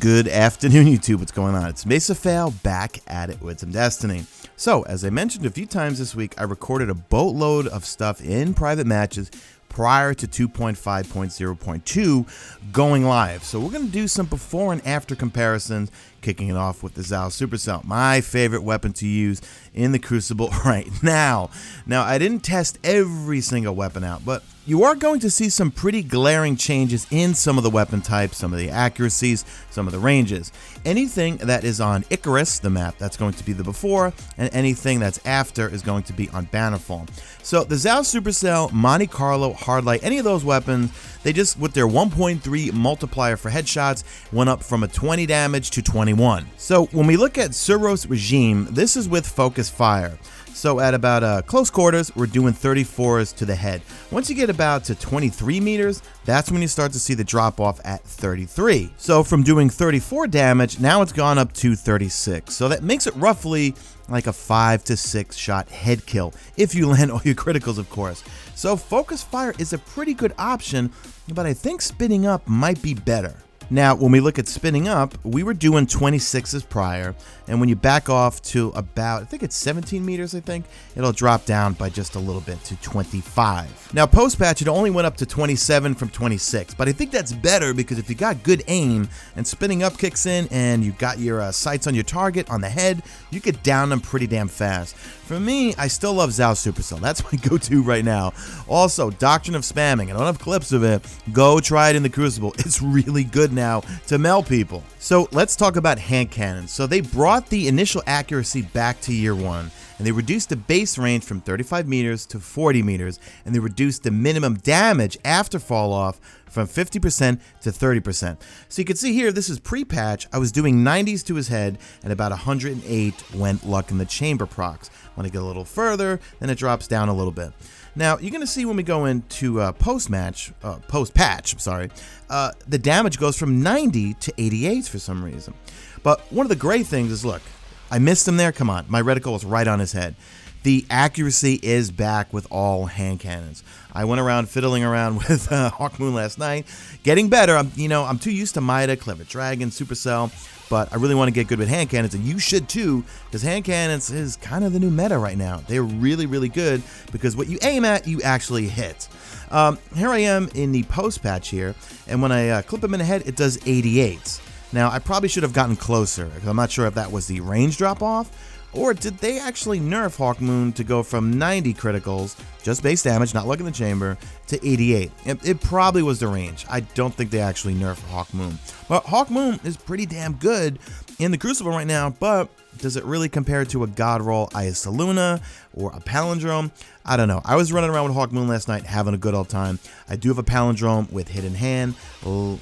Good afternoon, YouTube. What's going on? It's Mesa Fail back at it with some Destiny. So, as I mentioned a few times this week, I recorded a boatload of stuff in private matches prior to 2.5.0.2 going live. So we're going to do some before and after comparisons, kicking it off with the Zao Supercell, my favorite weapon to use in the Crucible right now. Now, I didn't test every single weapon out, but you are going to see some pretty glaring changes in some of the weapon types, some of the accuracies, some of the ranges. Anything that is on Icarus, the map, that's going to be the before, and anything that's after is going to be on Bannerfall. So the Zao Supercell, Monte Carlo, Hardlight, any of those weapons, they just, with their 1.3 multiplier for headshots, went up from a 20 damage to 21. So when we look at Suros Regime, this is with focus fire. So at about close quarters, we're doing 34s to the head. Once you get about to 23 meters, that's when you start to see the drop off at 33. So from doing 34 damage, now it's gone up to 36. So that makes it roughly like a 5 to 6 shot head kill, if you land all your criticals, of course. So focus fire is a pretty good option, but I think spinning up might be better. Now, when we look at spinning up, we were doing 26s prior, and when you back off to about, I think it's 17 meters, it'll drop down by just a little bit to 25. Now, post-patch, it only went up to 27 from 26, but I think that's better because if you got good aim and spinning up kicks in and you got your sights on your target on the head, you could down them pretty damn fast. For me, I still love Zao Supercell. That's my go-to right now. Also, Doctrine of Spamming. I don't have clips of it. Go try it in the Crucible. It's really good now to melt people. So let's talk about hand cannons. So they brought the initial accuracy back to year one, and they reduced the base range from 35 meters to 40 meters, and they reduced the minimum damage after fall off from 50% to 30%. So you can see here, this is pre-patch. I was doing 90s to his head and about 108 when Luck in the Chamber procs. When I get a little further, then it drops down a little bit. Now, you're going to see when we go into post-patch, the damage goes from 90 to 88 for some reason. But one of the great things is, look, I missed him there. Come on, my reticle was right on his head. The accuracy is back with all hand cannons. I went around fiddling around with Hawkmoon last night, getting better. I'm too used to Mida, Clever Dragon, Supercell, but I really want to get good with hand cannons, and you should too, because hand cannons is kind of the new meta right now. They're really, really good because what you aim at, you actually hit. Here I am in the post-patch here, and when I clip him in the head, it does 88. Now, I probably should have gotten closer, because I'm not sure if that was the range drop-off, or did they actually nerf Hawkmoon to go from 90 criticals, just base damage, not Luck in the Chamber, to 88? It probably was the range. I don't think they actually nerfed Hawkmoon. But Hawkmoon is pretty damn good in the Crucible right now, but does it really compare to a God Roll Ayasaluna or a Palindrome? I don't know. I was running around with Hawkmoon last night having a good old time. I do have a Palindrome with Hidden Hand. No,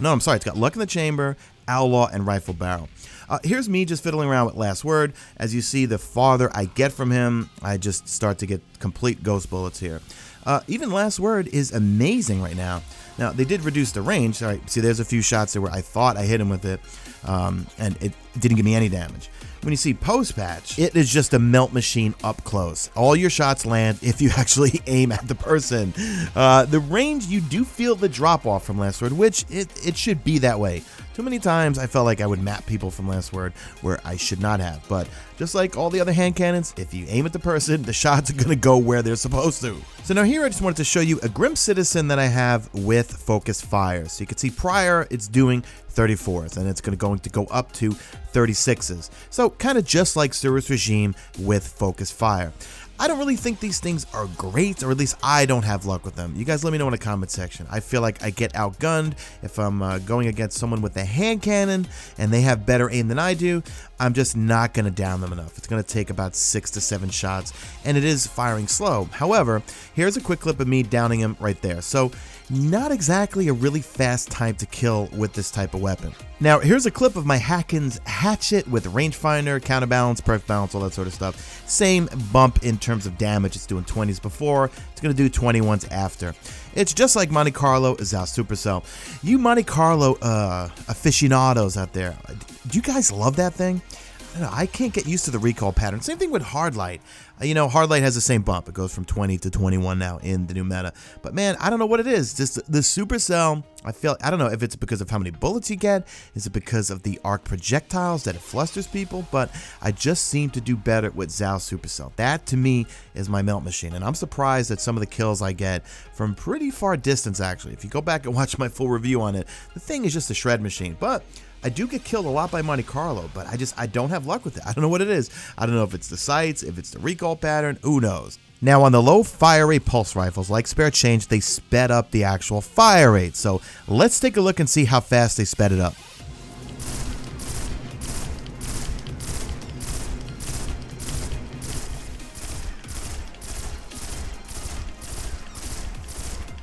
I'm sorry. It's got Luck in the Chamber, Outlaw, and Rifle Barrel. Here's me just fiddling around with Last Word. As you see, the farther I get from him, I just start to get complete ghost bullets here. Even Last Word is amazing right now. Now, they did reduce the range. All right, see, there's a few shots there where I thought I hit him with it, and it didn't give me any damage. When you see post-patch, it is just a melt machine up close. All your shots land if you actually aim at the person. The range, you do feel the drop-off from Last Word, which it should be that way. Too many times I felt like I would map people from Last Word where I should not have. But just like all the other hand cannons, if you aim at the person, the shots are going to go where they're supposed to. So now here I just wanted to show you a Grim Citizen that I have with Focus Fire. So you can see prior it's doing 34s, and it's going to go up to 36s. So kind of just like Suros Regime with Focus Fire. I don't really think these things are great, or at least I don't have luck with them. You guys let me know in the comment section. I feel like I get outgunned if I'm going against someone with a hand cannon and they have better aim than I do. I'm just not going to down them enough. It's going to take about 6 to 7 shots, and it is firing slow. However, here's a quick clip of me downing him right there. So not exactly a really fast time to kill with this type of weapon. Now, here's a clip of my Hacken's Hatchet with rangefinder, counterbalance, perk balance, all that sort of stuff. Same bump in terms of damage. It's doing 20s before. It's going to do 21s after. It's just like Monte Carlo Zao Supercell. You Monte Carlo aficionados out there, do you guys love that thing? don't know, I can't get used to the recoil pattern. Same thing with Hardlight. You know, Hardlight has the same bump. It goes from 20 to 21 now in the new meta. But man, I don't know what it is. Just the supercell, I don't know if it's because of how many bullets you get. Is it because of the arc projectiles that it flusters people? But I just seem to do better with Zao supercell. That to me is my melt machine. And I'm surprised at some of the kills I get from pretty far distance actually. If you go back and watch my full review on it, the thing is just a shred machine. But I do get killed a lot by Monte Carlo, but I don't have luck with it. I don't know what it is. I don't know if it's the sights, if it's the recoil pattern, who knows. Now on the low fire rate pulse rifles like Spare Change, they sped up the actual fire rate. So let's take a look and see how fast they sped it up.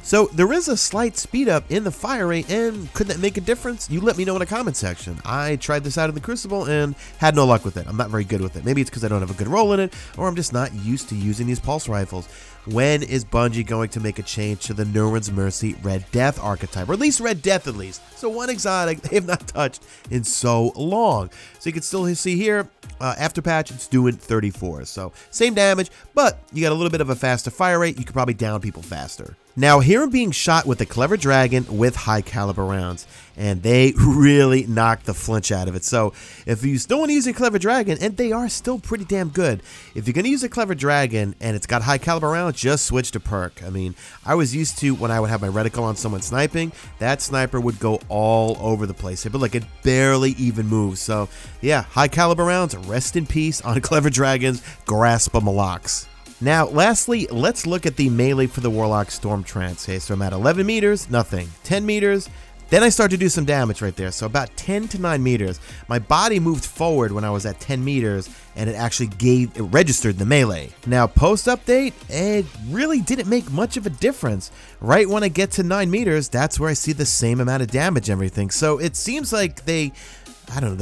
So there is a slight speed up in the fire rate, and could that make a difference? You let me know in the comment section. I tried this out in the Crucible and had no luck with it. I'm not very good with it. Maybe it's because I don't have a good roll in it, or I'm just not used to using these pulse rifles. When is Bungie going to make a change to the Nurwen's Mercy Red Death archetype? Or at least Red Death at least. So one exotic they have not touched in so long. So you can still see here, after patch, it's doing 34. So same damage, but you got a little bit of a faster fire rate. You could probably down people faster. Now here I'm being shot with the Clever Dragon with high caliber rounds, and they really knocked the flinch out of it. So if you still want to use a Clever Dragon, and they are still pretty damn good, if you're going to use a Clever Dragon and it's got high caliber rounds, just switch to perk. I mean, I was used to when I would have my reticle on someone sniping, that sniper would go all over the place, but like it barely even moves. So yeah, high caliber rounds, rest in peace on Clever Dragons, grasp 'em locks. Now, lastly, let's look at the melee for the Warlock Storm Trance. Okay, so I'm at 11 meters, nothing. 10 meters, then I start to do some damage right there. So about 10 to 9 meters. My body moved forward when I was at 10 meters, and it actually registered the melee. Now, post-update, it really didn't make much of a difference. Right when I get to 9 meters, that's where I see the same amount of damage and everything. So it seems like they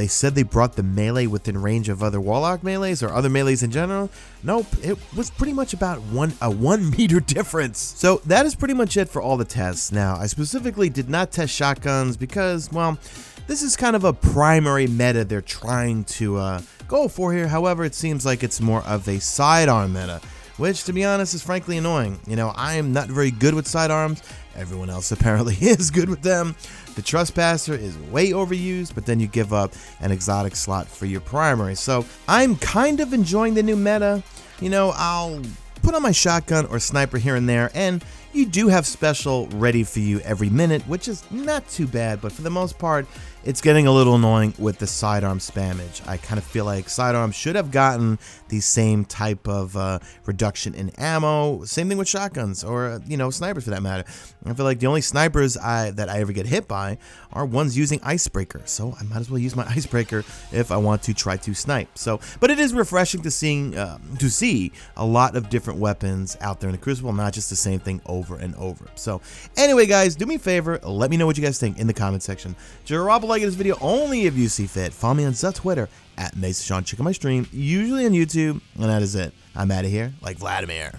said they brought the melee within range of other Warlock melees or other melees in general. Nope, it was pretty much about a 1 meter difference. So that is pretty much it for all the tests. Now, I specifically did not test shotguns because, well, this is kind of a primary meta they're trying to go for here. However, it seems like it's more of a sidearm meta, which to be honest is frankly annoying. You know, I am not very good with sidearms. Everyone else apparently is good with them. The Trespasser is way overused, but then you give up an exotic slot for your primary. So I'm kind of enjoying the new meta. You know, I'll put on my shotgun or sniper here and there, and you do have special ready for you every minute, which is not too bad, but for the most part, it's getting a little annoying with the sidearm spammage. I kind of feel like sidearms should have gotten the same type of reduction in ammo. Same thing with shotguns or, you know, snipers for that matter. I feel like the only snipers that I ever get hit by are ones using Icebreaker. So I might as well use my Icebreaker if I want to try to snipe. So, but it is refreshing to see a lot of different weapons out there in the Crucible, not just the same thing over and over. So anyway, guys, do me a favor. Let me know what you guys think in the comment section. Drop a like this video only if you see fit. Follow me on Twitter at Mesa Sean. Check out my stream, usually on YouTube, and that is it. I'm out of here like Vladimir.